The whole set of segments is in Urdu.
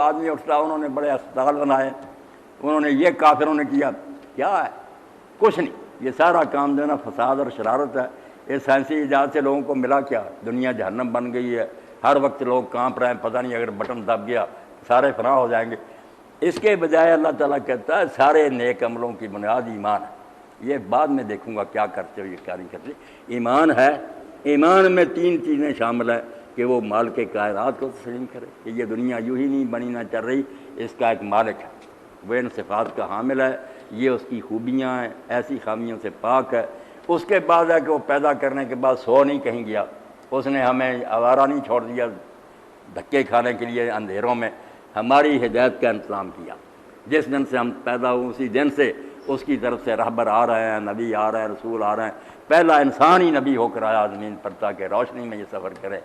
آدمی اٹھتا انہوں نے بڑے اسپتال بنائے، انہوں نے یہ کافروں نے کیا، کیا ہے؟ کچھ نہیں، یہ سارا کام جو ہے نا فساد اور شرارت ہے۔ اس سائنسی ایجاد سے لوگوں کو ملا کیا؟ دنیا جہنم بن گئی ہے، ہر وقت لوگ کانپ رہے ہیں، پتہ نہیں اگر بٹن دب گیا سارے فنا ہو جائیں گے۔ اس کے بجائے اللہ تعالیٰ کہتا ہے سارے نیک عملوں کی بنیاد ایمان ہے۔ یہ بعد میں دیکھوں گا کیا کرتے ہو، یہ کیا نہیں کرتے۔ ایمان ہے، ایمان میں 3 چیزیں شامل ہیں کہ وہ مالک کائنات کو تسلیم کرے کہ یہ دنیا یوں ہی نہیں بنی نہ چل رہی، اس کا ایک مالک ہے، وہ ان صفات کا حامل ہے، یہ اس کی خوبیاں ہیں، ایسی خامیوں سے پاک ہے۔ اس کے بعد ہے کہ وہ پیدا کرنے کے بعد سو نہیں کہیں گیا، اس نے ہمیں آوارہ نہیں چھوڑ دیا دھکے کھانے کے لیے اندھیروں میں، ہماری ہدایت کا انتظام کیا۔ جس دن سے ہم پیدا ہوئے اسی دن سے اس کی طرف سے رہبر آ رہے ہیں، نبی آ رہے ہیں، رسول آ رہے ہیں۔ پہلا انسان ہی نبی ہو کر آیا زمین پر تاکہ روشنی میں یہ سفر کرے،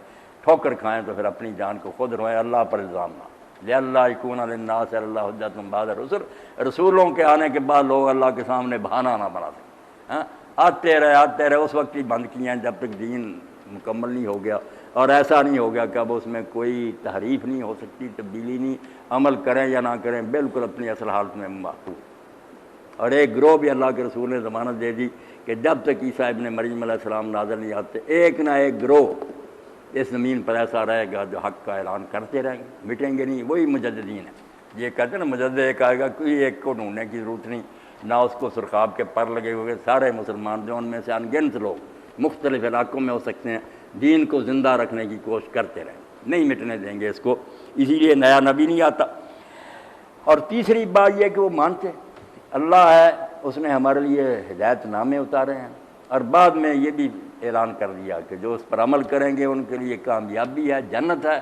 ٹھوکر کھائیں تو پھر اپنی جان کو خود روئیں، اللہ پر الزام نہ۔ لِأَلَّا يَكُونَ لِلنَّاسِ عَلَى اللَّهِ حُجَّةٌ بَعْدَ الرُّسُلِ، رسولوں کے آنے کے بعد لوگ اللہ کے سامنے بہانہ نہ بنا سکیں۔ آتے رہے اس وقت ہی بند کیے ہیں جب تک دین مکمل نہیں ہو گیا، اور ایسا نہیں ہو گیا کہ اب اس میں کوئی تحریف نہیں ہو سکتی، تبدیلی نہیں، عمل کریں یا نہ کریں بالکل اپنی اصل حالت میں محفوظ۔ اور ایک گروہ بھی اللہ کے رسول نے ضمانت دے دی کہ جب تک عیسیٰ ابن مریم علیہ السلام نازل نہیں آتے، ایک نہ ایک گروہ اس زمین پر ایسا رہے گا جو حق کا اعلان کرتے رہیں گے، مٹیں گے نہیں۔ وہی مجددین ہیں، یہ کہتے ہیں نا مجدد ایک آئے گا، کوئی ایک کو ڈھونڈنے کی ضرورت نہیں، نہ اس کو سرخاب کے پر لگے ہوئے، سارے مسلمان جو ان میں سے انگنت لوگ مختلف علاقوں میں ہو سکتے ہیں، دین کو زندہ رکھنے کی کوشش کرتے رہیں، نہیں مٹنے دیں گے اس کو۔ اسی لیے نیا نبی نہیں آتا۔ اور تیسری بات یہ کہ وہ مانتے اللہ ہے، اس نے ہمارے لیے ہدایت نامے اتارے ہیں، اور بعد میں یہ بھی اعلان کر دیا کہ جو اس پر عمل کریں گے ان کے لیے کامیابی ہے، جنت ہے،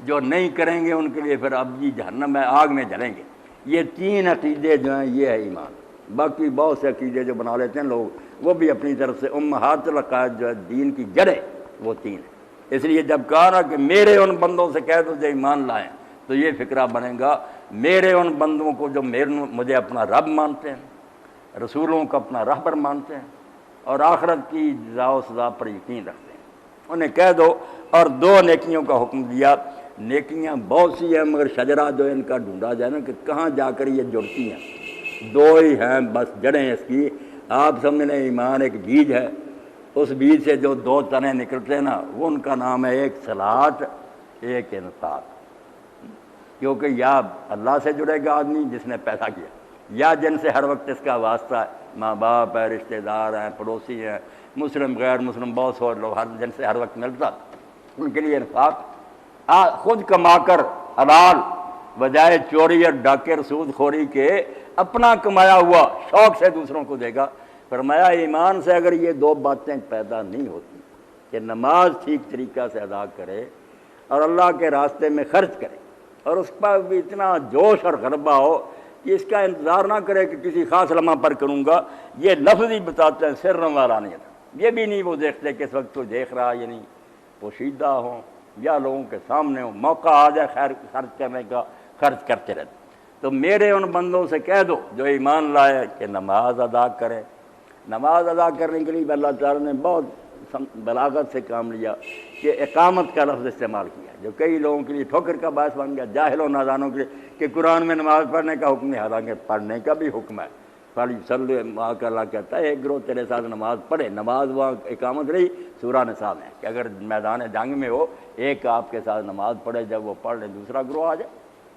جو نہیں کریں گے ان کے لیے پھر ابدی جہنم ہے، آگ میں جلیں گے۔ یہ 3 عقیدے جو ہیں یہ ہے ایمان۔ باقی بہت سے عقیدے جو بنا لیتے ہیں لوگ، وہ بھی اپنی طرف سے امہات العقائد جو ہے دین کی جڑیں وہ 3 ہیں۔ اس لیے جب کہا نا کہ میرے ان بندوں سے کہہ دو جو ایمان لائیں، تو یہ فکرہ بنے گا میرے ان بندوں کو جو مجھے اپنا رب مانتے ہیں، رسولوں کو اپنا رہبر مانتے ہیں، اور آخرت کی جزا و سزا پر یقین رکھتے ہیں، انہیں کہہ دو۔ اور 2 نیکیوں کا حکم دیا۔ نیکیاں بہت سی ہیں مگر شجرہ جو ان کا ڈھونڈا جائے نا کہ کہاں جا کر یہ جڑتی ہیں، 2 ہی ہیں بس جڑیں اس کی۔ آپ سمجھیں ایمان ایک بیج ہے، اس بیج سے جو 2 تنے نکلتے ہیں نا، وہ ان کا نام ہے ایک صلاۃ، ایک انفاق۔ کیونکہ یا اللہ سے جڑے گا آدمی جس نے پیدا کیا، یا جن سے ہر وقت اس کا واسطہ ہے، ماں باپ ہے، رشتہ دار ہیں، پڑوسی ہیں، مسلم غیر مسلم بہت سے لوگ جن سے ہر وقت ملتا، ان کے لیے انفاق۔ خود کما کر حلال بجائے چوری اور ڈاکے اور سود خوری کے اپنا کمایا ہوا شوق سے دوسروں کو دے گا۔ فرمایا ایمان سے اگر یہ 2 باتیں پیدا نہیں ہوتی کہ نماز ٹھیک طریقہ سے ادا کرے اور اللہ کے راستے میں خرچ کرے، اور اس پر بھی اتنا جوش اور غلبہ ہو کہ اس کا انتظار نہ کرے کہ کسی خاص لمحہ پر کروں گا، یہ لفظ ہی بتاتے ہیں سر والا نہیں تھا، یہ بھی نہیں وہ دیکھتے کہ اس وقت کوئی دیکھ رہا، یہ نہیں پوشیدہ ہوں یا لوگوں کے سامنے ہو، موقع آ جائے خیر خرچ کرنے کا، خرچ کرتے رہتے۔ تو میرے ان بندوں سے کہہ دو جو ایمان لائے کہ نماز ادا کرے۔ نماز ادا کرنے کے لیے اللہ تعالیٰ نے بہت بلاغت سے کام لیا کہ اقامت کا لفظ استعمال کیا، جو کئی لوگوں کے لیے ٹھوکر کا باعث بن گیا، جاہل و نادانوں کے لیے، کہ قرآن میں نماز پڑھنے کا حکم نہیں، حالانکہ پڑھنے کا بھی حکم ہے۔ وہاں کا اللہ کہتا ہے ایک گروہ تیرے ساتھ نماز پڑھے، نماز وہاں اقامت رہی سورہ نساء میں کہ اگر میدان جنگ میں ہو ایک آپ کے ساتھ نماز پڑھے، جب وہ پڑھ لے دوسرا گروہ آ جائے،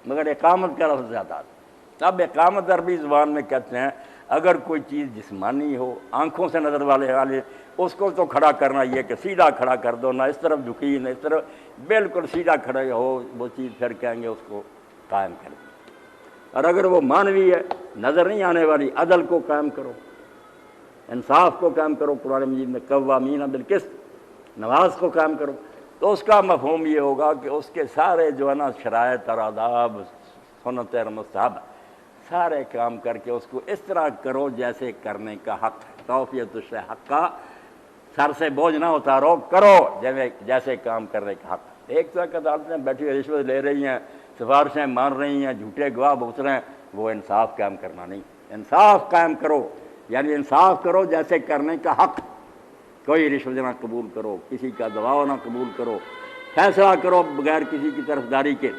مگر اقامت کا لفظ زیادہ آتا۔ اب اقامت عربی زبان میں کہتے ہیں اگر کوئی چیز جسمانی ہو، آنکھوں سے نظر والے اس کو تو کھڑا کرنا یہ کہ سیدھا کھڑا کر دو، نہ اس طرف جھکی نہ اس طرف، بالکل سیدھا کھڑے ہو، وہ چیز پھر کہیں گے اس کو قائم کر دو۔ اور اگر وہ مانوی ہے، نظر نہیں آنے والی، عدل کو قائم کرو، انصاف کو قائم کرو، قرآن مجید میں قوامین بالقسط، نماز کو قائم کرو، تو اس کا مفہوم یہ ہوگا کہ اس کے سارے جو ہے نا شرائط اور آداب، سنت اور مستحب، سارے کام کر کے اس کو اس طرح کرو جیسے کرنے کا حق ہے۔ توفیت الشیء حق کا، سر سے بوجھ نہ اتارو، کرو جیسے کام کرنے کا حق۔ ایک طرح کی عدالتیں بیٹھی ہوئی رشوت لے رہی ہیں، سفارشیں مان رہی ہیں، جھوٹے گواہ بھگت رہے ہیں، وہ انصاف قائم کرنا نہیں۔ انصاف قائم کرو، یعنی انصاف کرو جیسے کرنے کا حق، کوئی رشوت نہ قبول کرو، کسی کا دباؤ نہ قبول کرو، فیصلہ کرو بغیر کسی کی طرفداری کے،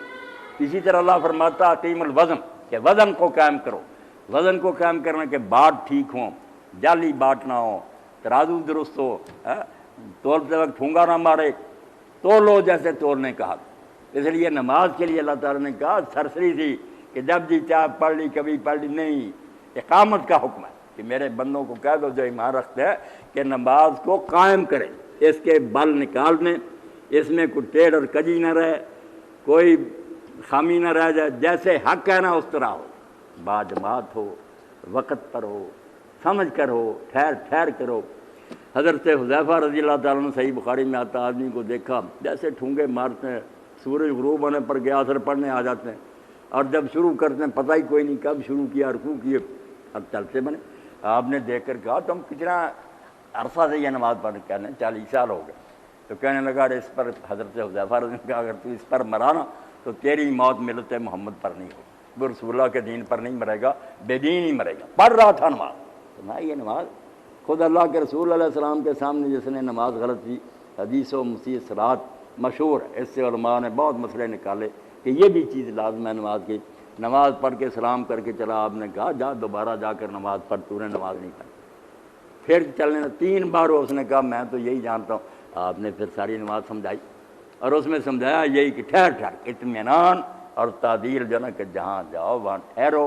اسی طرح اللہ فرماتا اقیم الوزن کہ وزن کو قائم کرو، وزن کو قائم کرنے کے باٹ ٹھیک ہوں، جعلی باٹ نہ ہو، ترازو درست ہو، تولتے وقت ٹھونگا نہ مارے، تولو جیسے تولنے کہا۔ اس لیے نماز کے لیے اللہ تعالیٰ نے کہا سرسری تھی کہ جب جی چاہ پڑھ لی کبھی پڑھ لی، نہیں، اقامت کا حکم ہے کہ میرے بندوں کو کہہ دو جو ایمان رکھتے ہیں کہ نماز کو قائم کریں، اس کے بل نکال دیں، اس میں کوئی ٹیڑھ اور کجی نہ رہے، کوئی خامی نہ رہ جائے، جیسے حق ہے نا اس طرح ہو، با جماعت ہو، وقت پر ہو، سمجھ کر ہو، ٹھہر ٹھہر کرو۔ حضرت حذیفہ رضی اللہ تعالیٰ عنہ صحیح بخاری میں آتا آدمی کو دیکھا جیسے ٹھونگے مارتے ہیں، سورج غروب ہونے پر گیا اثر پڑھنے آ جاتے ہیں، اور جب شروع کرتے ہیں پتہ ہی کوئی نہیں کب شروع کیا، رکوع کیے اب چلتے بنے۔ آپ نے دیکھ کر کہا تم کتنا عرصہ سے یہ نماز پڑھنے، کہنے 40 سال ہو گئے۔ تو کہنے لگا اس پر حضرت حذیفہ رضی اللہ اگر تو اس پر مرا نا تو تیری موت ملت محمد پر نہیں ہوگی، وہ رسول اللہ کے دین پر نہیں مرے گا، بے دین ہی مرے گا۔ پڑھ رہا تھا نماز، تو میں یہ نماز خود اللہ کے رسول علیہ السلام کے سامنے جس نے نماز غلط کی، حدیث و مسیح صلات مشہور ہے، اس سے علماء نے بہت مسئلے نکالے کہ یہ بھی چیز لازم ہے نماز کی۔ نماز پڑھ کے سلام کر کے چلا، آپ نے کہا جا دوبارہ جا کر نماز پڑھ، تو نے نماز نہیں پڑھی۔ پھر چلنے 3 بار اس نے کہا میں تو یہی جانتا ہوں۔ آپ نے پھر ساری نماز سمجھائی، اور اس میں سمجھایا یہی کہ ٹھہر ٹھہر، اطمینان اور تعدیل جو نا کہ جہاں جاؤ وہاں ٹھہرو،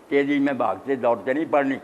تیزی میں بھاگتے دوڑتے نہیں پڑھنی،